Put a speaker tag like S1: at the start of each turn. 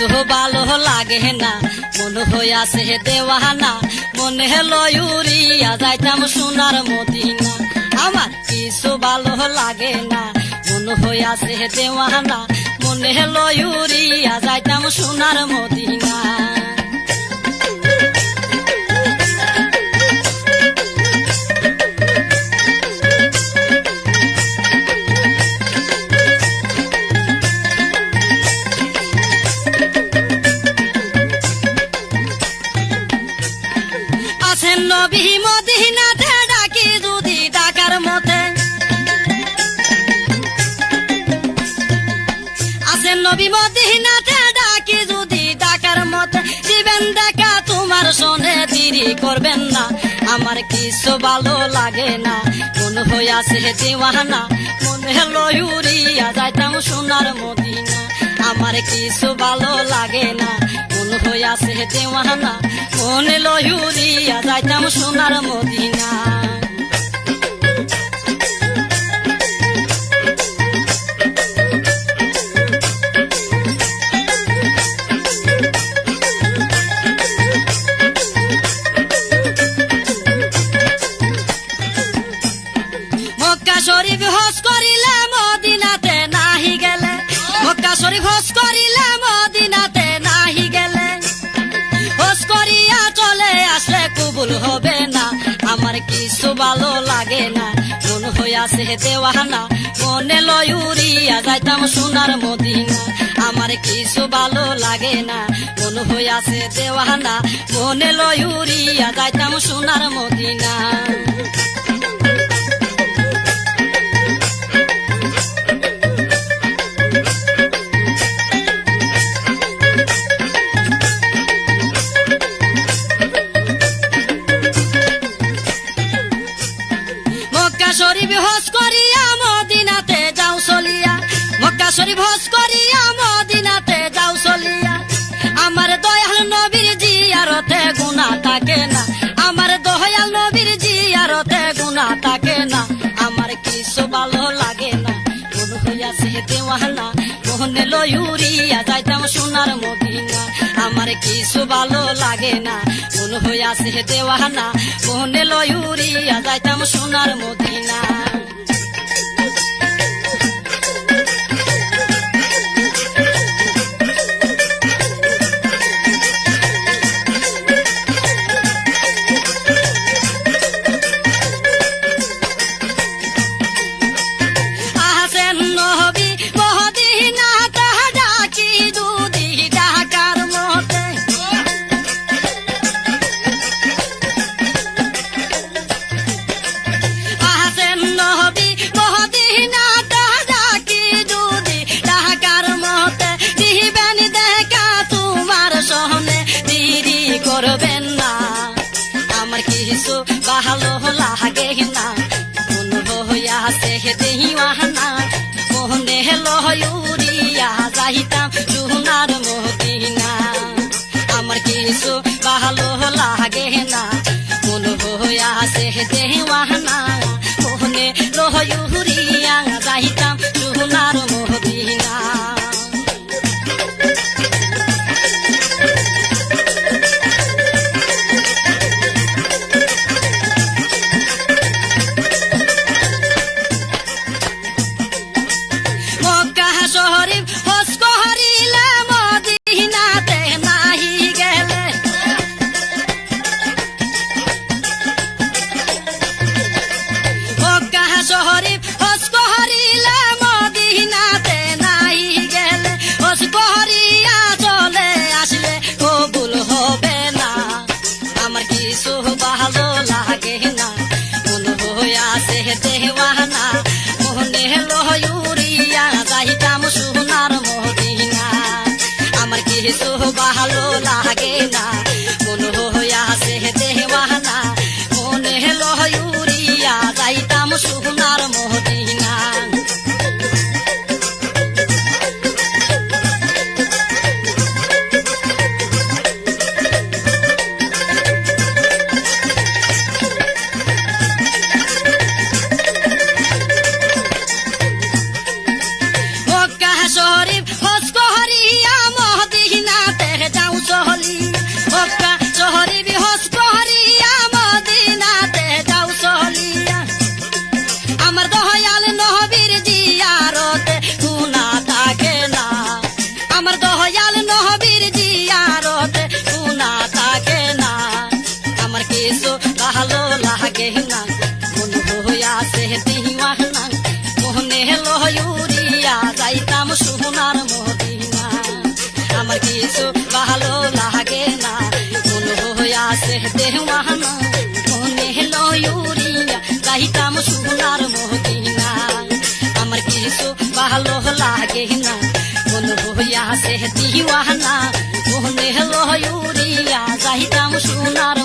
S1: কিছু ভালো লাগে না, মন হইয়াছে দেওয়ানা, মনে লইয়া যাইতাম সোনার মদিনা। আমার কিছু ভালো লাগে না, মন হইয়াছে দেওয়ানা, মনে লইয়া যাইতাম সোনার মদিনা। আছেন নবী মদিনাতে ডাকি যদি ডাকার মতে, আছেন নবী মদিনাতে ডাকি যদি ডাকার মতে, দিবেন দেখা তোমার শোনে দেরি করবেন না। আমার কিছু ভালো লাগে না, মন হইয়াছে দেওয়ানা, মনে লইয়া যাইতাম সোনার মদিনা। আমার কিছু ভালো লাগে না, মন হইয়াছে দেওয়ানা, মনে লইয়া যাইতাম সোনার মদিনা। মক্কা শরীফ হজ করিলে মদিনাতে নাহি গেলে, মক্কা শরীফ হজ করিলে মদিনাতে নাহি গেলে, হজ করিয়া চলে আসলে কবুল হবে না। আমার কিছু ভালো লাগে না, মন হইয়াছে দেওয়ানা, মনে লইয়া যাইতাম সোনার মদিনা। আমার কিছু ভালো লাগে না, মন হইয়াছে দেওয়ানা, মনে লইয়া যাইতাম সোনার মদিনা। মক্কা শরীফ হজ করিয়া মদিনাতে যাও চলিয়া, মক্কা শরীফ হজ করিয়া মদিনাতে যাও চলিয়া, আমার দয়াল নবীর জিয়ারতে গুনাহ থাকে না, আমার দয়াল নবীর জিয়ারতে গুনাহ থাকে না। আমার কিছু ভালো লাগে না, মন হইয়াছে দেওয়ানা, মনে লইয়া যাইতাম সোনার মদিনা। আমার কিছু ভালো লাগে না, মন হইয়াছে দেওয়ানা, মনে লইয়া যাইতাম সোনার মদিনা। আছেন নবী মদিনাতে ডাকি যদি ডাকার মতে, আছেন নবী মদিনাতে ডাকি যদি ডাকার মতে, দিবেন দেখা তোমার সহনে দেরি করবেন না। আমার কিছু ভালো লাগে না, মন হইয়াছে দেওয়ানা, মনে লইয়া যাইতাম সোনার মদিনা। আমার কিছু ভালো লাগে না, মন হইয়াছে দেওয়ানা, মনে লইয়া যাইতাম সোনার মদিনা। মক্কা শরীফ হজ করিলে মদিনাতে নাহি গেলে, মক্কা শরীফ হজ করিলে মদিনাতে নাহি গেলে, হজ করিয়া চলে আসলে কবুল হবে না। আমার কিছু ভালো লাগে না, মন হইয়াছে দেওয়ানা, মনে লইয়া যাইতাম সোনার মদিনা। আমার কিছু ভালো লাগে না, মন হইয়াছে দেওয়ানা, মনে লইয়া যাইতাম সোনার মদিনা। মক্কা শরীফ হজ করিয়া মদিনা দিওয়ানা মনে লয়ুরিয়া যাইতাম সোনার মদিনা আমার কিছু ভালো লাগে না মন হইয়াছে দেওয়ানা মনে লয়ুরিয়া যাইতাম সোনার মদিনা আমার কিছু ভালো লাগে না মন হইয়াছে দিওয়ানা মনে লয়ুরিয়া যাইতাম সোনার